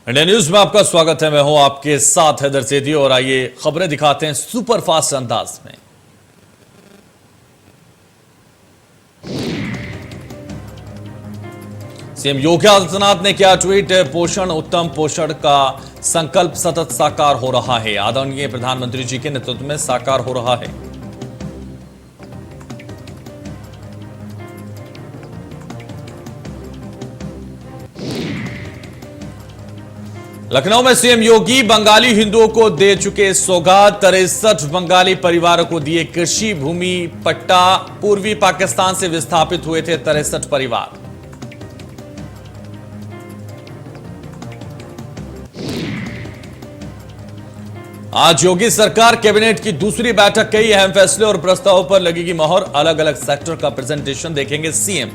India news में आपका स्वागत है। मैं हूं आपके साथ हैदर सेठी और आइए खबरें दिखाते हैं सुपर फास्ट अंदाज में। सीएम योगी आदित्यनाथ ने किया ट्वीट, पोषण उत्तम पोषण का संकल्प सतत साकार हो रहा है। आदरणीय प्रधानमंत्री जी के नेतृत्व में साकार हो रहा है। लखनऊ में सीएम योगी बंगाली हिंदुओं को दे चुके सौगात, 63 बंगाली परिवारों को दिए कृषि भूमि पट्टा। पूर्वी पाकिस्तान से विस्थापित हुए थे 63 परिवार। आज योगी सरकार कैबिनेट की दूसरी बैठक, कई अहम फैसले और प्रस्तावों पर लगेगी मोहर। अलग अलग सेक्टर का प्रेजेंटेशन देखेंगे सीएम।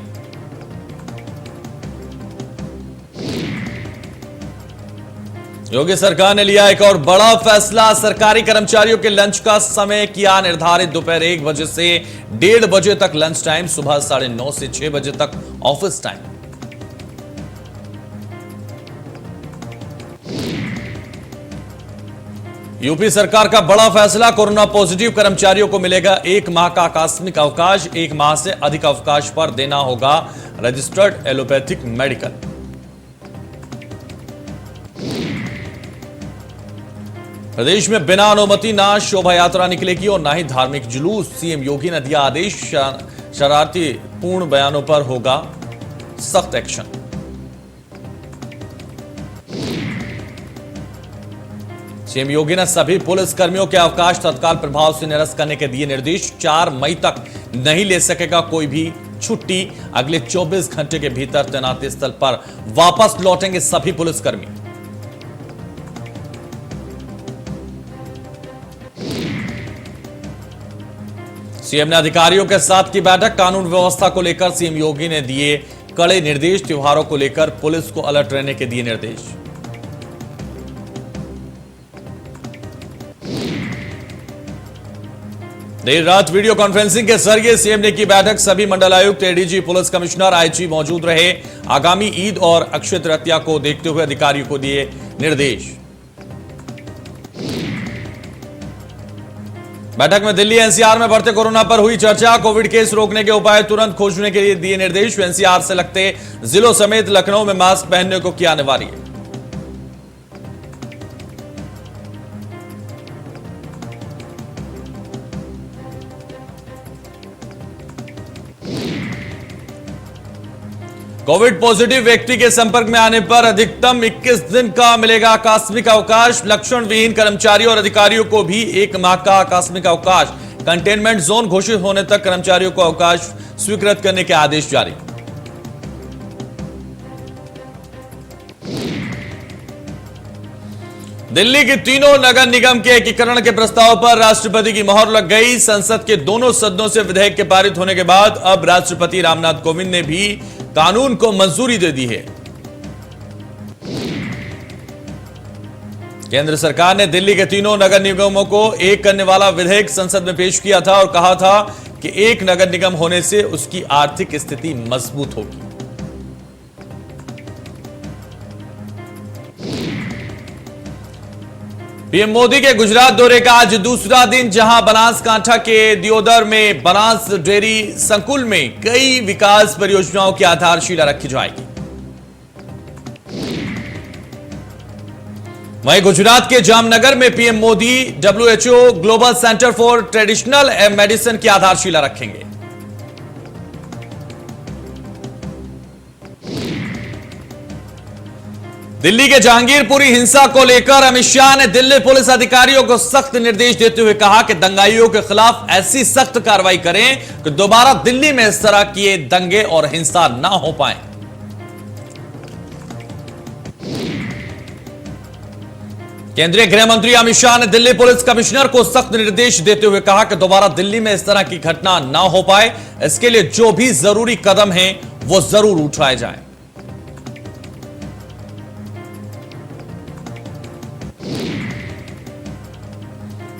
योगी सरकार ने लिया एक और बड़ा फैसला, सरकारी कर्मचारियों के लंच का समय किया निर्धारित। दोपहर 1 बजे से 1:30 बजे तक लंच टाइम, सुबह 9:30 से 6 बजे तक ऑफिस टाइम। यूपी सरकार का बड़ा फैसला, कोरोना पॉजिटिव कर्मचारियों को मिलेगा 1 माह का आकस्मिक अवकाश। 1 माह से अधिक अवकाश पर देना होगा रजिस्टर्ड एलोपैथिक मेडिकल। प्रदेश में बिना अनुमति ना शोभा यात्रा निकलेगी और ना ही धार्मिक जुलूस। सीएम योगी ने दिया आदेश, शरारती पूर्ण बयानों पर होगा सख्त एक्शन। सीएम योगी ने सभी पुलिस कर्मियों के अवकाश तत्काल प्रभाव से निरस्त करने के दिए निर्देश। 4 मई तक नहीं ले सकेगा कोई भी छुट्टी। अगले 24 घंटे के भीतर तैनाती स्थल पर वापस लौटेंगे सभी पुलिसकर्मी। सीएम ने अधिकारियों के साथ की बैठक, कानून व्यवस्था को लेकर सीएम योगी ने दिए कड़े निर्देश। त्योहारों को लेकर पुलिस को अलर्ट रहने के दिए निर्देश। देर रात वीडियो कॉन्फ्रेंसिंग के जरिए सीएम ने की बैठक। सभी मंडलायुक्त, एडीजी, पुलिस कमिश्नर, आईजी मौजूद रहे। आगामी ईद और अक्षय तृतीया को देखते हुए अधिकारियों को दिए निर्देश। बैठक में दिल्ली एनसीआर में बढ़ते कोरोना पर हुई चर्चा। कोविड केस रोकने के उपाय तुरंत खोजने के लिए दिए निर्देश। एनसीआर से लगते जिलों समेत लखनऊ में मास्क पहनने को किया अनिवार्य। कोविड पॉजिटिव व्यक्ति के संपर्क में आने पर अधिकतम 21 दिन का मिलेगा आकस्मिक अवकाश। लक्षण विहीन कर्मचारियों और अधिकारियों को भी 1 माह का आकस्मिक अवकाश। कंटेनमेंट जोन घोषित होने तक कर्मचारियों को अवकाश स्वीकृत करने के आदेश जारी। दिल्ली के तीनों नगर निगम के एकीकरण के प्रस्ताव पर राष्ट्रपति की मोहर लग गई। संसद के दोनों सदनों से विधेयक के पारित होने के बाद अब राष्ट्रपति रामनाथ कोविंद ने भी कानून को मंजूरी दे दी है। केंद्र सरकार ने दिल्ली के तीनों नगर निगमों को एक करने वाला विधेयक संसद में पेश किया था और कहा था कि एक नगर निगम होने से उसकी आर्थिक स्थिति मजबूत होगी। पीएम मोदी के गुजरात दौरे का आज दूसरा दिन, जहां बनासकांठा के दियोदर में बनास डेयरी संकुल में कई विकास परियोजनाओं की आधारशिला रखी जाएगी। वहीं गुजरात के जामनगर में PM Modi WHO global centre for traditional medicine की आधारशिला रखेंगे। दिल्ली के जहांगीरपुरी हिंसा को लेकर अमित शाह ने दिल्ली पुलिस अधिकारियों को सख्त निर्देश देते हुए कहा कि दंगाइयों के खिलाफ ऐसी सख्त कार्रवाई करें कि दोबारा दिल्ली में इस तरह के दंगे और हिंसा ना हो पाए। केंद्रीय गृह मंत्री अमित शाह ने दिल्ली पुलिस कमिश्नर को सख्त निर्देश देते हुए कहा कि दोबारा दिल्ली में इस तरह की घटना ना हो पाए, इसके लिए जो भी जरूरी कदम हैं वो जरूर उठाए जाएं।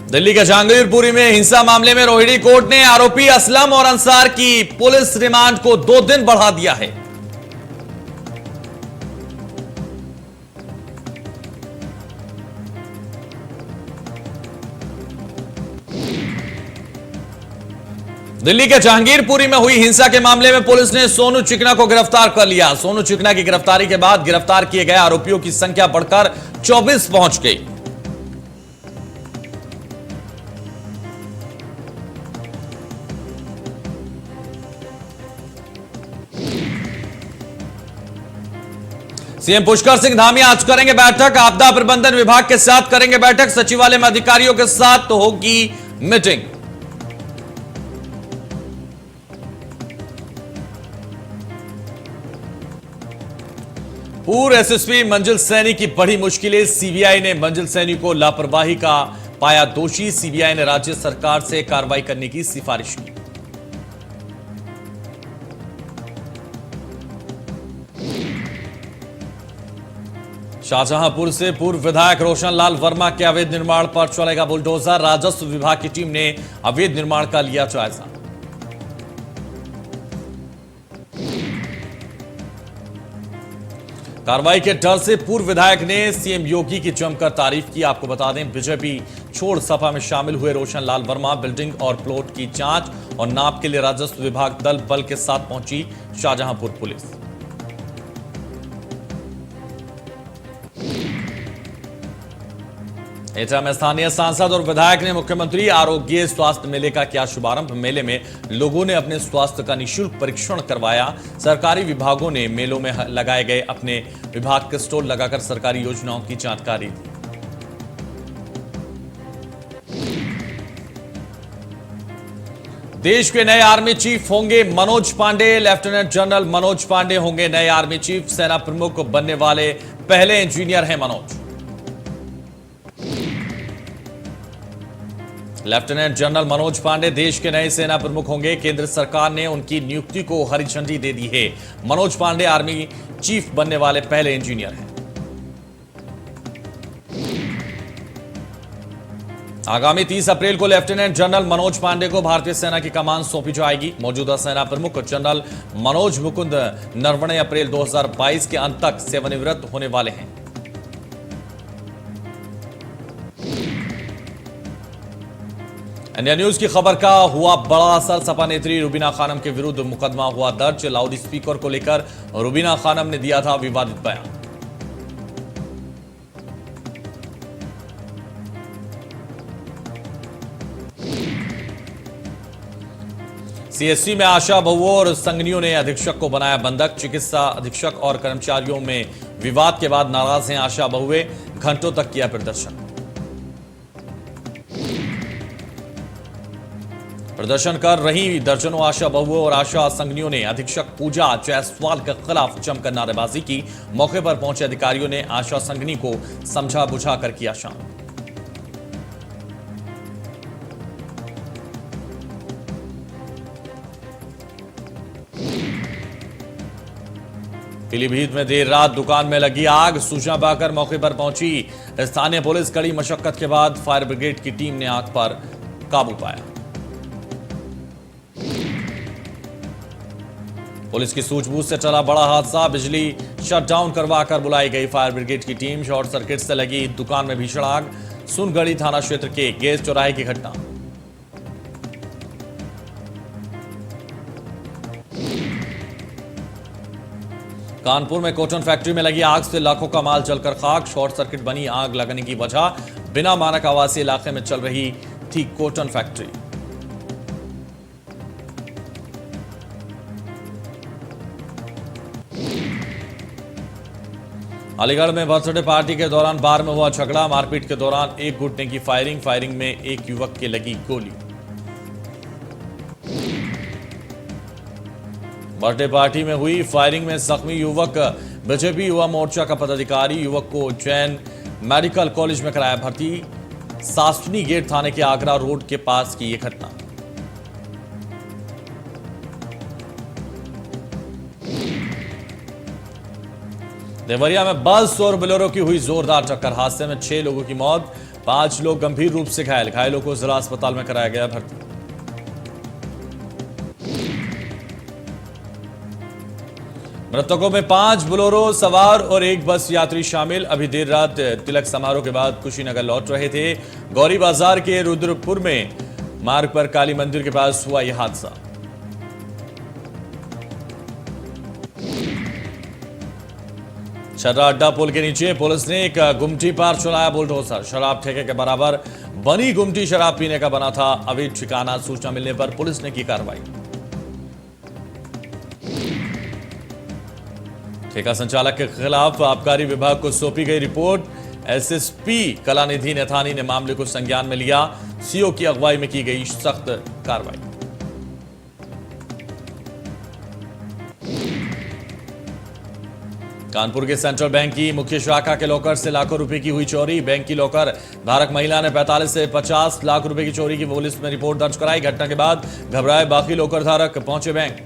दिल्ली के जहांगीरपुरी में हिंसा मामले में रोहिणी कोर्ट ने आरोपी असलम और अंसार की पुलिस रिमांड को 2 दिन बढ़ा दिया है। दिल्ली के जहांगीरपुरी में हुई हिंसा के मामले में पुलिस ने सोनू चिकना को गिरफ्तार कर लिया। सोनू चिकना की गिरफ्तारी के बाद गिरफ्तार किए गए आरोपियों की संख्या बढ़कर 24 पहुंच गई। सीएम पुष्कर सिंह धामी आज करेंगे बैठक। आपदा प्रबंधन विभाग के साथ करेंगे बैठक। सचिवालय में अधिकारियों के साथ तो होगी मीटिंग। पूर्व एसएसपी मंजिल सैनी की बड़ी मुश्किलें। सीबीआई ने मंजिल सैनी को लापरवाही का पाया दोषी। सीबीआई ने राज्य सरकार से कार्रवाई करने की सिफारिश की। शाहजहांपुर से पूर्व विधायक रोशन लाल वर्मा के अवैध निर्माण पर चलेगा बुलडोजर। राजस्व विभाग की टीम ने अवैध निर्माण का लिया जायजा। कार्रवाई के डर से पूर्व विधायक ने सीएम योगी की जमकर तारीफ की। आपको बता दें, बीजेपी छोड़ सपा में शामिल हुए रोशन लाल वर्मा बिल्डिंग और प्लॉट की जांच और नाप के लिए राजस्व विभाग दल बल के साथ पहुंची शाहजहांपुर पुलिस। एटा में स्थानीय सांसद और विधायक ने मुख्यमंत्री आरोग्य स्वास्थ्य मेले का किया शुभारंभ। मेले में लोगों ने अपने स्वास्थ्य का निःशुल्क परीक्षण करवाया। सरकारी विभागों ने मेलों में लगाए गए अपने विभाग के स्टॉल लगाकर सरकारी योजनाओं की जानकारी दी। देश के नए आर्मी चीफ होंगे मनोज पांडे। लेफ्टिनेंट जनरल मनोज पांडे होंगे नए आर्मी चीफ। सेना प्रमुख बनने वाले पहले इंजीनियर हैं मनोज। लेफ्टिनेंट जनरल मनोज पांडे देश के नए सेना प्रमुख होंगे। केंद्र सरकार ने उनकी नियुक्ति को हरी झंडी दे दी है। मनोज पांडे आर्मी चीफ बनने वाले पहले इंजीनियर हैं। आगामी 30 अप्रैल को लेफ्टिनेंट जनरल मनोज पांडे को भारतीय सेना की कमान सौंपी जाएगी। मौजूदा सेना प्रमुख जनरल मनोज मुकुंद नरवणे अप्रैल 2022 के अंत तक सेवानिवृत्त होने वाले हैं। इंडिया न्यूज की खबर का हुआ बड़ा असर। सपा नेत्री रुबीना खानम के विरुद्ध मुकदमा हुआ दर्ज। लाउड स्पीकर को लेकर रुबीना खानम ने दिया था विवादित बयान। सीएससी में आशा बहुओं और संगनियों ने अधीक्षक को बनाया बंधक। चिकित्सा अधीक्षक और कर्मचारियों में विवाद के बाद नाराज हैं आशा बहुए। घंटों तक किया प्रदर्शन। प्रदर्शन कर रही दर्जनों आशा बहुओं और आशा संगनियों ने अधीक्षक पूजा जायसवाल के खिलाफ जमकर नारेबाजी की। मौके पर पहुंचे अधिकारियों ने आशा संगनी को समझा बुझा कर किया शांत। पीलीभीत में देर रात दुकान में लगी आग। सूचना पाकर मौके पर पहुंची स्थानीय पुलिस। कड़ी मशक्कत के बाद फायर ब्रिगेड की टीम ने आग पर काबू पाया। पुलिस की सूझबूझ से चला बड़ा हादसा। बिजली शटडाउन करवाकर बुलाई गई फायर ब्रिगेड की टीम। शॉर्ट सर्किट से लगी दुकान में भीषण आग। सुनगढ़ी थाना क्षेत्र के गैस चौराहे की घटना। कानपुर में कॉटन फैक्ट्री में लगी आग से लाखों का माल जलकर खाक। शॉर्ट सर्किट बनी आग लगने की वजह। बिना मानक आवासीय इलाके में चल रही थी कॉटन फैक्ट्री। अलीगढ़ में बर्थडे पार्टी के दौरान बार में हुआ झगड़ा। मारपीट के दौरान एक गुट ने की फायरिंग में एक युवक के लगी गोली। बर्थडे पार्टी में हुई फायरिंग में जख्मी युवक। बीजेपी युवा मोर्चा का पदाधिकारी युवक को जैन मेडिकल कॉलेज में कराया भर्ती। सासनी गेट थाने के आगरा रोड के पास की यह घटना। देवरिया में बस और बोलेरो की हुई जोरदार टक्कर। हादसे में 6 लोगों की मौत, 5 लोग गंभीर रूप से घायल। घायलों को जिला अस्पताल में कराया गया भर्ती। मृतकों में 5 बोलेरो सवार और 1 बस यात्री शामिल। अभी देर रात तिलक समारोह के बाद कुशीनगर लौट रहे थे। गौरी बाजार के रुद्रपुर में मार्ग पर काली मंदिर के पास हुआ यह हादसा। छर्रा अड्डा पुल के नीचे पुलिस ने एक गुमटी पर चलाया बुलडोजर। शराब ठेके के बराबर बनी गुमटी शराब पीने का बना था अवैध ठिकाना। सूचना मिलने पर पुलिस ने की कार्रवाई। ठेका संचालक के खिलाफ आबकारी विभाग को सौंपी गई रिपोर्ट। एसएसपी कलानिधि नथानी ने मामले को संज्ञान में लिया। सीओ की अगुवाई में की गई सख्त कार्रवाई। कानपुर के सेंट्रल बैंक की मुख्य शाखा के लॉकर से लाखों रुपए की हुई चोरी। बैंक की लॉकर धारक महिला ने 45 से 50 लाख रुपए की चोरी की पुलिस में रिपोर्ट दर्ज कराई। घटना के बाद घबराए बाकी लॉकर धारक पहुंचे बैंक।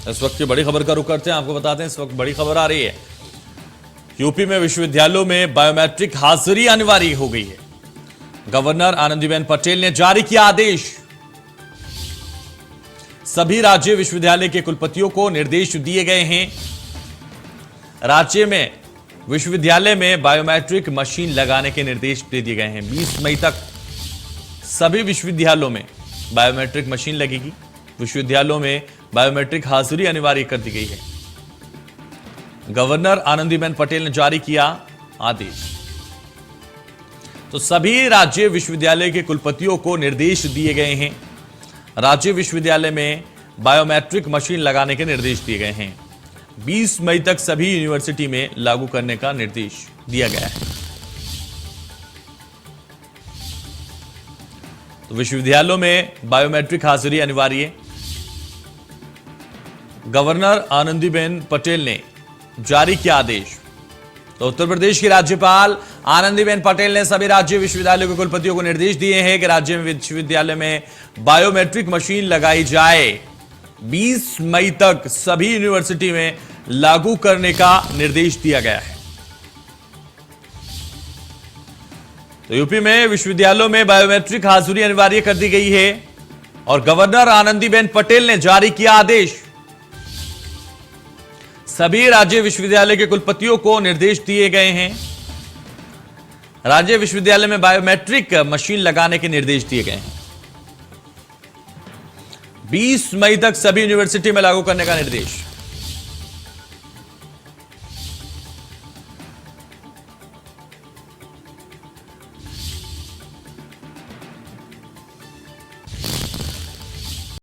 इस वक्त की बड़ी खबर का रुख करते हैं। आपको बताते हैं इस वक्त बड़ी खबर आ रही है। यूपी में विश्वविद्यालयों में बायोमेट्रिक हाजिरी अनिवार्य हो गई है। गवर्नर आनंदीबेन पटेल ने जारी किया आदेश। सभी राज्य विश्वविद्यालय के कुलपतियों को निर्देश दिए गए हैं। राज्य में विश्वविद्यालय में बायोमेट्रिक मशीन लगाने के निर्देश दे दिए गए हैं। 20 मई तक सभी विश्वविद्यालयों में बायोमेट्रिक मशीन लगेगी। विश्वविद्यालयों में बायोमेट्रिक हाजिरी अनिवार्य कर दी गई है। गवर्नर आनंदीबेन पटेल ने जारी किया आदेश। तो सभी राज्य विश्वविद्यालय के कुलपतियों को निर्देश दिए गए हैं। राज्य विश्वविद्यालय में बायोमेट्रिक मशीन लगाने के निर्देश दिए गए हैं। 20 मई तक सभी यूनिवर्सिटी में लागू करने का निर्देश दिया गया है। तो विश्वविद्यालयों में बायोमेट्रिक हाजिरी अनिवार्य। गवर्नर आनंदीबेन पटेल ने जारी किया आदेश। तो उत्तर प्रदेश की राज्यपाल आनंदीबेन पटेल ने सभी राज्य विश्वविद्यालयों के कुलपतियों को निर्देश दिए हैं कि राज्य में विश्वविद्यालय में बायोमेट्रिक मशीन लगाई जाए। 20 मई तक सभी यूनिवर्सिटी में लागू करने का निर्देश दिया गया है। तो यूपी में विश्वविद्यालयों में बायोमेट्रिक हाजिरी अनिवार्य कर दी गई है और गवर्नर आनंदीबेन पटेल ने जारी किया आदेश। सभी राज्य विश्वविद्यालय के कुलपतियों को निर्देश दिए गए हैं। राज्य विश्वविद्यालय में बायोमेट्रिक मशीन लगाने के निर्देश दिए गए हैं। 20 मई तक सभी यूनिवर्सिटी में लागू करने का निर्देश।